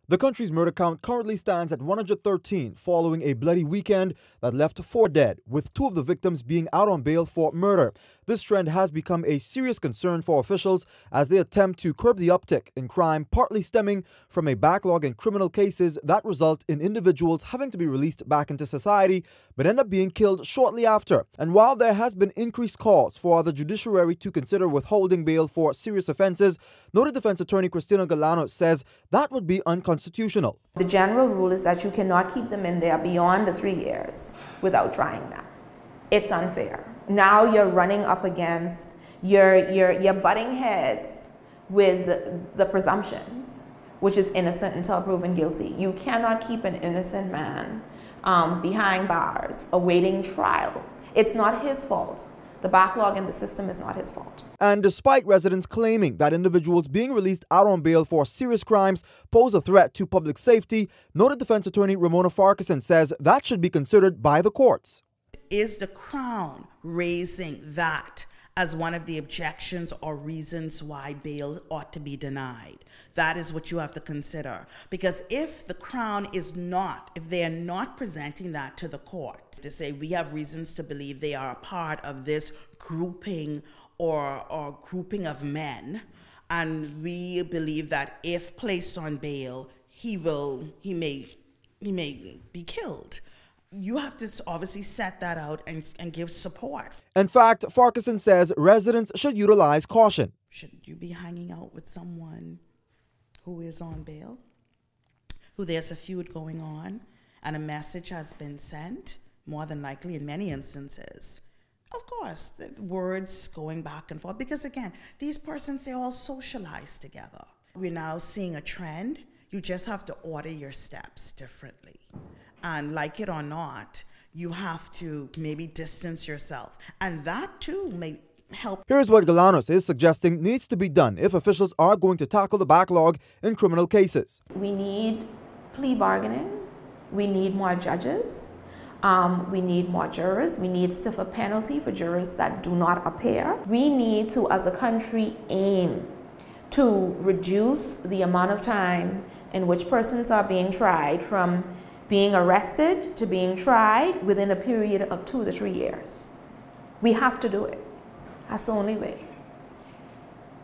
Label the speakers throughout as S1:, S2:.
S1: The country's murder count currently stands at 113 following a bloody weekend that left 4 dead, with 2 of the victims being out on bail for murder. This trend has become a serious concern for officials as they attempt to curb the uptick in crime, partly stemming from a backlog in criminal cases that result in individuals having to be released back into society but end up being killed shortly after. And while there has been increased calls for the judiciary to consider withholding bail for serious offenses, noted defense attorney Cristina Galano says that would be unconstitutional.
S2: The general rule is that you cannot keep them in there beyond the 3 years without trying them. It's unfair. Now you're running up against, you're butting heads with the presumption, which is innocent until proven guilty. You cannot keep an innocent man behind bars awaiting trial. It's not his fault. The backlog in the system is not his fault.
S1: And despite residents claiming that individuals being released out on bail for serious crimes pose a threat to public safety, noted defense attorney Ramona Farquharson says that should be considered by the courts.
S3: Is the Crown raising that as one of the objections or reasons why bail ought to be denied? That is what you have to consider. Because if the Crown is not, if they are not presenting that to the court to say we have reasons to believe they are a part of this grouping or grouping of men, and we believe that if placed on bail, he may be killed. You have to obviously set that out and give support.
S1: In fact, Farquharson says residents should utilize caution.
S3: Should you be hanging out with someone who is on bail, who there's a feud going on, and a message has been sent, more than likely in many instances? Of course, the words going back and forth, because again, these persons, they all socialize together. We're now seeing a trend. You just have to order your steps differently. And like it or not, you have to maybe distance yourself. And that too may help.
S1: Here's what Galanos is suggesting needs to be done if officials are going to tackle the backlog in criminal cases.
S2: We need plea bargaining. We need more judges. We need more jurors. We need stiffer penalty for jurors that do not appear. We need to, as a country, aim to reduce the amount of time in which persons are being tried from being arrested to being tried within a period of 2 to 3 years. We have to do it. That's the only way.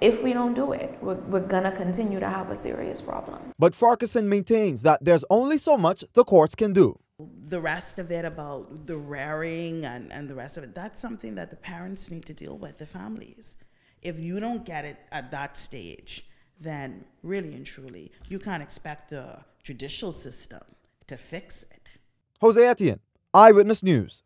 S2: If we don't do it, we're gonna continue to have a serious problem.
S1: But Farquharson maintains that there's only so much the courts can do.
S3: The rest of it about the rearing and the rest of it, that's something that the parents need to deal with, the families. If you don't get it at that stage, then really and truly, you can't expect the judicial system to fix it.
S1: Jose Etienne, Eyewitness News.